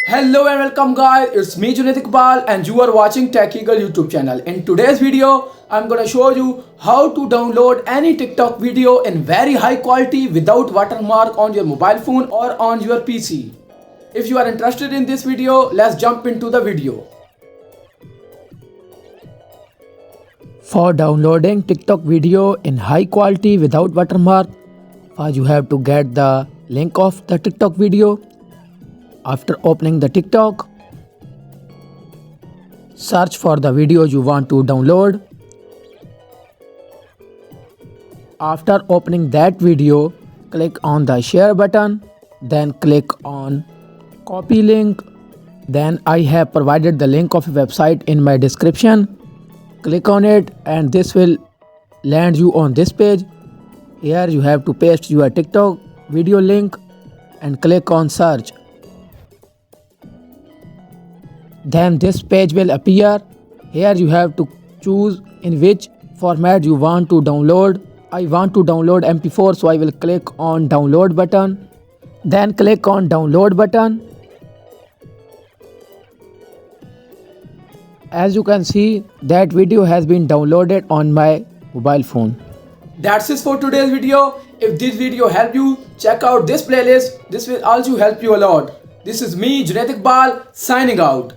Hello and welcome guys, it's me Junaidgfx and you are watching Tech Eagle YouTube channel. In today's video, I'm gonna show you how to download any TikTok video in very high quality without watermark on your mobile phone or on your PC. If you are interested in this video, let's jump into the video. For downloading TikTok video in high quality without watermark, first you have to get the link of the TikTok video. After opening the TikTok, search for the video you want to download. After opening that video, click on the share button, then click on copy link. Then I have provided the link of a website in my description. Click on it and this will land you on this page. Here you have to paste your TikTok video link and click on search. Then this page will appear. Here you have to choose in which format you want to download. I want to download MP4, so I will click on download button. Then click on download button. As you can see, that video has been downloaded on my mobile phone. That's it for today's video. If this video helped you, check out this playlist. This will also help you a lot. This is me, Junaidgfx, signing out.